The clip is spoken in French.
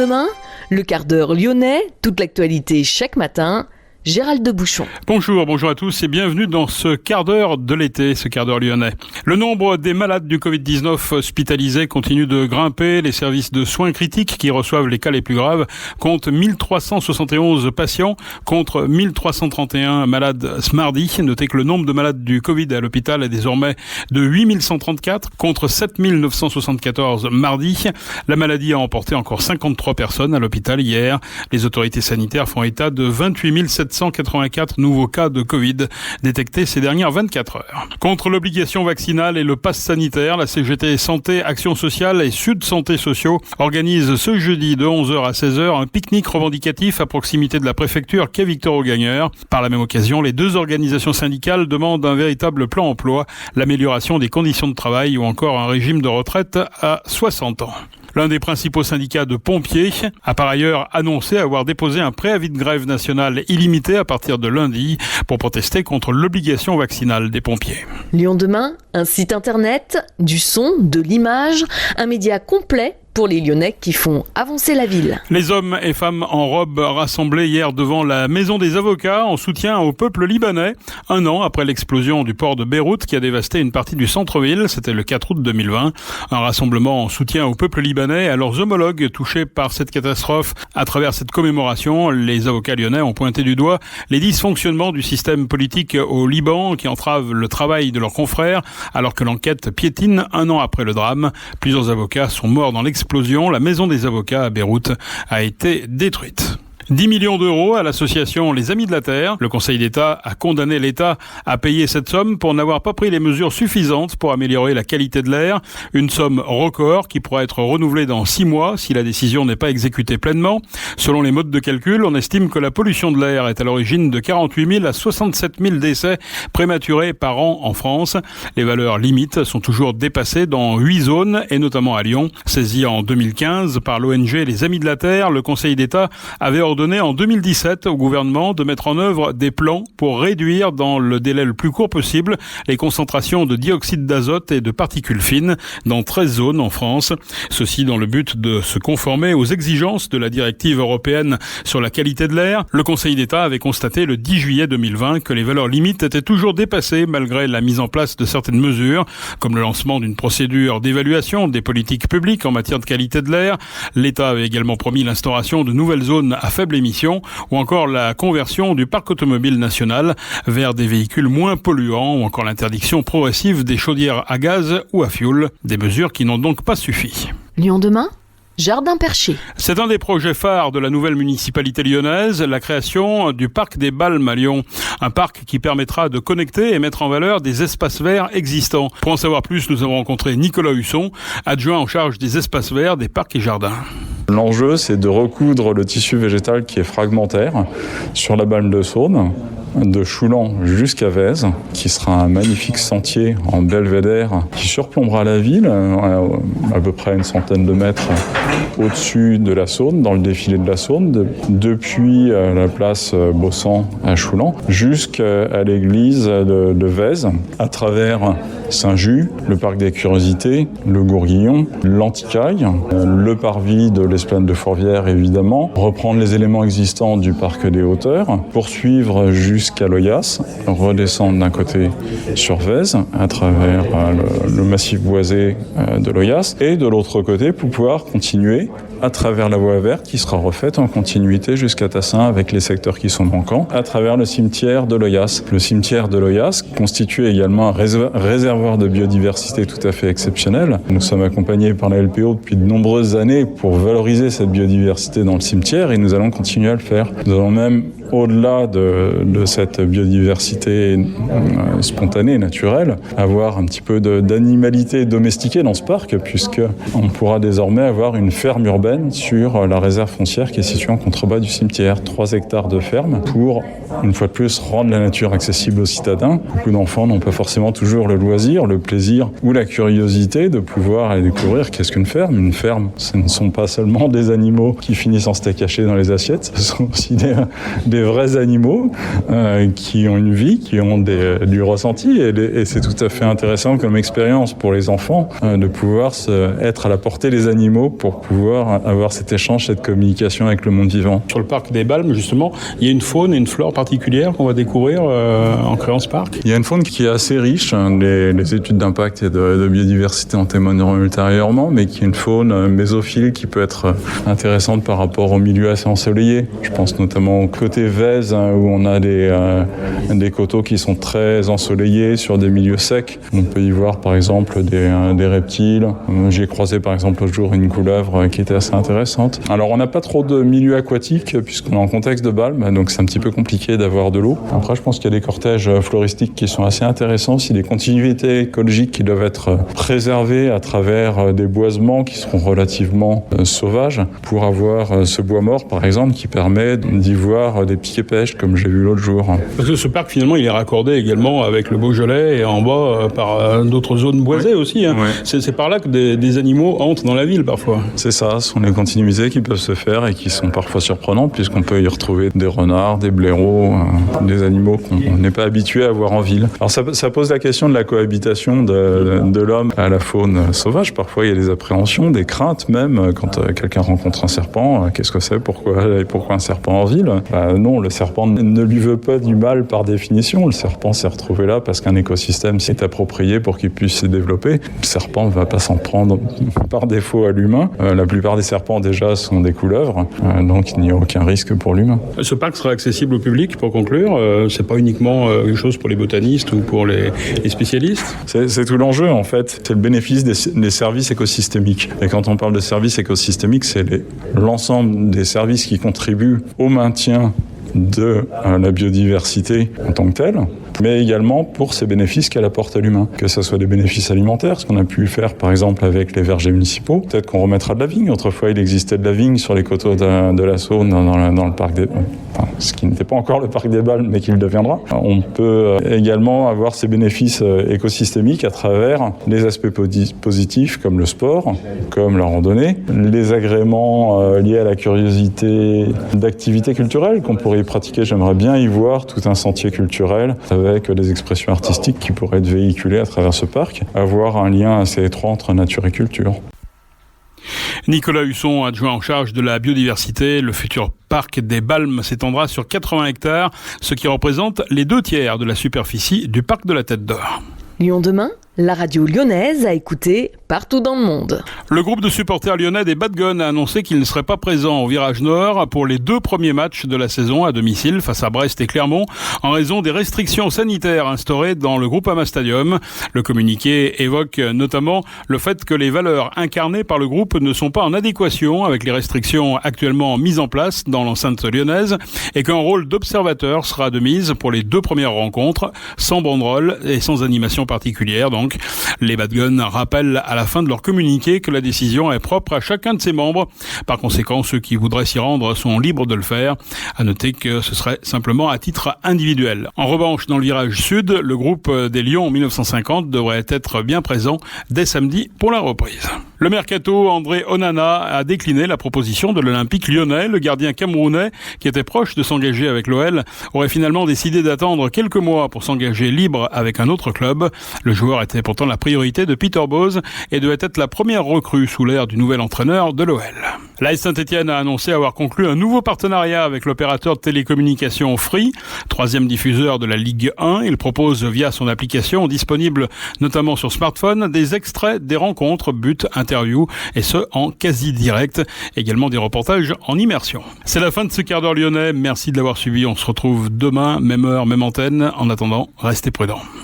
Lyon demain, le quart d'heure lyonnais, toute l'actualité chaque matin. Gérald de Bouchon. Bonjour à tous et bienvenue dans ce quart d'heure de l'été, ce quart d'heure lyonnais. Le nombre des malades du Covid-19 hospitalisés continue de grimper. Les services de soins critiques qui reçoivent les cas les plus graves comptent 1371 patients contre 1331 malades ce mardi. Notez que le nombre de malades du Covid à l'hôpital est désormais de 8134 contre 7974 mardi. La maladie a emporté encore 53 personnes à l'hôpital hier. Les autorités sanitaires font état de 28 784 nouveaux cas de Covid détectés ces dernières 24 heures. Contre l'obligation vaccinale et le pass sanitaire, la CGT Santé, Action Sociale et Sud Santé Sociaux organisent ce jeudi de 11h à 16h un pique-nique revendicatif à proximité de la préfecture quai Victor-Augagneur. Par la même occasion, les deux organisations syndicales demandent un véritable plan emploi, l'amélioration des conditions de travail ou encore un régime de retraite à 60 ans. L'un des principaux syndicats de pompiers a par ailleurs annoncé avoir déposé un préavis de grève nationale illimité à partir de lundi pour protester contre l'obligation vaccinale des pompiers. Lyon demain, un site internet, du son, de l'image, un média complet pour les Lyonnais qui font avancer la ville. Les hommes et femmes en robe rassemblés hier devant la Maison des Avocats en soutien au peuple libanais, un an après l'explosion du port de Beyrouth qui a dévasté une partie du centre-ville, c'était le 4 août 2020. Un rassemblement en soutien au peuple libanais et à leurs homologues touchés par cette catastrophe. À travers cette commémoration, les avocats lyonnais ont pointé du doigt les dysfonctionnements du système politique au Liban qui entravent le travail de leurs confrères alors que l'enquête piétine un an après le drame. Plusieurs avocats sont morts dans l'explosion. La maison des avocats à Beyrouth a été détruite. 10 millions d'euros à l'association Les Amis de la Terre. Le Conseil d'État a condamné l'État à payer cette somme pour n'avoir pas pris les mesures suffisantes pour améliorer la qualité de l'air. Une somme record qui pourra être renouvelée dans 6 mois si la décision n'est pas exécutée pleinement. Selon les modes de calcul, on estime que la pollution de l'air est à l'origine de 48 000 à 67 000 décès prématurés par an en France. Les valeurs limites sont toujours dépassées dans 8 zones et notamment à Lyon. Saisi en 2015 par l'ONG Les Amis de la Terre, le Conseil d'État avait ordonné en 2017 au gouvernement de mettre en œuvre des plans pour réduire dans le délai le plus court possible les concentrations de dioxyde d'azote et de particules fines dans 13 zones en France. Ceci dans le but de se conformer aux exigences de la directive européenne sur la qualité de l'air. Le Conseil d'État avait constaté le 10 juillet 2020 que les valeurs limites étaient toujours dépassées malgré la mise en place de certaines mesures, comme le lancement d'une procédure d'évaluation des politiques publiques en matière de qualité de l'air. L'État avait également promis l'instauration de nouvelles zones à faible émission ou encore la conversion du parc automobile national vers des véhicules moins polluants ou encore l'interdiction progressive des chaudières à gaz ou à fioul. Des mesures qui n'ont donc pas suffi. Lyon demain, Jardin Perché. C'est un des projets phares de la nouvelle municipalité lyonnaise, la création du parc des Balmes à Lyon. Un parc qui permettra de connecter et mettre en valeur des espaces verts existants. Pour en savoir plus, nous avons rencontré Nicolas Husson, adjoint en charge des espaces verts, des parcs et jardins. L'enjeu, c'est de recoudre le tissu végétal qui est fragmentaire sur la Balme de Saône, de Choulan jusqu'à Vèze, qui sera un magnifique sentier en belvédère qui surplombera la ville, à peu près une centaine de mètres au-dessus de la Saône, dans le défilé de la Saône, depuis la place Bossan à Choulan jusqu'à l'église de Vèze, à travers Saint-Just, le parc des Curiosités, le Gourguillon, l'Anticaille, le parvis de l'Esplanade de Fourvière évidemment, reprendre les éléments existants du parc des Hauteurs, poursuivre jusqu'à Loyasse, redescendre d'un côté sur Vèze à travers le massif boisé de Loyasse et de l'autre côté pour pouvoir continuer à travers la voie verte qui sera refaite en continuité jusqu'à Tassin avec les secteurs qui sont manquants, à travers le cimetière de Loyasse. Le cimetière de Loyasse constitue également un réservoir de biodiversité tout à fait exceptionnel. Nous sommes accompagnés par la LPO depuis de nombreuses années pour valoriser cette biodiversité dans le cimetière et nous allons continuer à le faire. Nous allons même au-delà de cette biodiversité spontanée, naturelle, avoir un petit peu d'animalité domestiquée dans ce parc, puisqu'on pourra désormais avoir une ferme urbaine sur la réserve foncière qui est située en contrebas du cimetière. 3 hectares de ferme pour, une fois de plus, rendre la nature accessible aux citadins. Beaucoup d'enfants n'ont pas forcément toujours le loisir, le plaisir ou la curiosité de pouvoir aller découvrir qu'est-ce qu'une ferme. Une ferme, ce ne sont pas seulement des animaux qui finissent en steak haché dans les assiettes, ce sont aussi des des vrais animaux qui ont une vie, qui ont du ressenti, et c'est tout à fait intéressant comme expérience pour les enfants de pouvoir être à la portée des animaux pour pouvoir avoir cet échange, cette communication avec le monde vivant. Sur le parc des Balmes, justement, il y a une faune et une flore particulière qu'on va découvrir en créant ce parc. Il y a une faune qui est assez riche, les études d'impact et de biodiversité en témoigneront ultérieurement, mais qui est une faune mésophile qui peut être intéressante par rapport au milieu assez ensoleillé. Je pense notamment au côté Vèze, où on a des coteaux qui sont très ensoleillés sur des milieux secs. On peut y voir par exemple des reptiles. J'ai croisé par exemple l'autre jour une couleuvre qui était assez intéressante. Alors on n'a pas trop de milieu aquatique puisqu'on est en contexte de Balme, donc c'est un petit peu compliqué d'avoir de l'eau. Après je pense qu'il y a des cortèges floristiques qui sont assez intéressants, il y a des continuités écologiques qui doivent être préservées à travers des boisements qui seront relativement sauvages pour avoir ce bois mort par exemple qui permet d'y voir des piquets-pêches comme j'ai vu l'autre jour. Parce que ce parc finalement il est raccordé également avec le Beaujolais et en bas par d'autres zones boisées aussi. Hein. Ouais. C'est par là que des animaux entrent dans la ville parfois. C'est ça, ce sont les continuités qui peuvent se faire et qui sont parfois surprenantes puisqu'on peut y retrouver des renards, des blaireaux, des animaux qu'on n'est pas habitué à voir en ville. Alors ça pose la question de la cohabitation de l'homme à la faune sauvage. Parfois il y a des appréhensions, des craintes même quand quelqu'un rencontre un serpent. Qu'est-ce que c'est ? Pourquoi un serpent en ville ? Non, le serpent ne lui veut pas du mal par définition. Le serpent s'est retrouvé là parce qu'un écosystème s'est approprié pour qu'il puisse se développer. Le serpent ne va pas s'en prendre par défaut à l'humain. La plupart des serpents déjà sont des couleuvres, donc il n'y a aucun risque pour l'humain. Ce parc sera accessible au public pour conclure. C'est pas uniquement quelque chose pour les botanistes ou pour les spécialistes. C'est tout l'enjeu en fait. C'est le bénéfice des services écosystémiques. Et quand on parle de services écosystémiques, c'est l'ensemble des services qui contribuent au maintien de la biodiversité en tant que telle, mais également pour ces bénéfices qu'elle apporte à l'humain. Que ce soit des bénéfices alimentaires, ce qu'on a pu faire par exemple avec les vergers municipaux. Peut-être qu'on remettra de la vigne. Autrefois, il existait de la vigne sur les coteaux de la Saône dans le parc des... Enfin, ce qui n'était pas encore le parc des Balmes, mais qui le deviendra. On peut également avoir ces bénéfices écosystémiques à travers les aspects positifs comme le sport, comme la randonnée, les agréments liés à la curiosité d'activités culturelles qu'on pourrait y pratiquer. J'aimerais bien y voir tout un sentier culturel avec des expressions artistiques qui pourraient être véhiculées à travers ce parc, avoir un lien assez étroit entre nature et culture. Nicolas Husson, adjoint en charge de la biodiversité, le futur parc des Balmes s'étendra sur 80 hectares, ce qui représente les 2/3 de la superficie du parc de la Tête d'Or. Lyon demain, la radio lyonnaise a écouté partout dans le monde. Le groupe de supporters lyonnais des Badgones a annoncé qu'il ne serait pas présent au Virage Nord pour les 2 premiers matchs de la saison à domicile face à Brest et Clermont en raison des restrictions sanitaires instaurées dans le Groupama Stadium. Le communiqué évoque notamment le fait que les valeurs incarnées par le groupe ne sont pas en adéquation avec les restrictions actuellement mises en place dans l'enceinte lyonnaise et qu'un rôle d'observateur sera de mise pour les 2 premières rencontres, sans banderole et sans animation particulière. Donc, les Badgones rappellent à la fin de leur communiqué que la décision est propre à chacun de ses membres. Par conséquent, ceux qui voudraient s'y rendre sont libres de le faire. À noter que ce serait simplement à titre individuel. En revanche, dans le virage sud, le groupe des Lions 1950 devrait être bien présent dès samedi pour la reprise. Le mercato, André Onana a décliné la proposition de l'Olympique lyonnais. Le gardien camerounais, qui était proche de s'engager avec l'OL, aurait finalement décidé d'attendre quelques mois pour s'engager libre avec un autre club. Le joueur était pourtant la priorité de Peter Bose et devait être la première recrue sous l'ère du nouvel entraîneur de l'OL. L'AS Saint-Etienne a annoncé avoir conclu un nouveau partenariat avec l'opérateur de télécommunications Free, 3e diffuseur de la Ligue 1. Il propose via son application, disponible notamment sur smartphone, des extraits des rencontres, buts, interviews, et ce en quasi direct. Également des reportages en immersion. C'est la fin de ce quart d'heure lyonnais. Merci de l'avoir suivi. On se retrouve demain, même heure, même antenne. En attendant, restez prudents.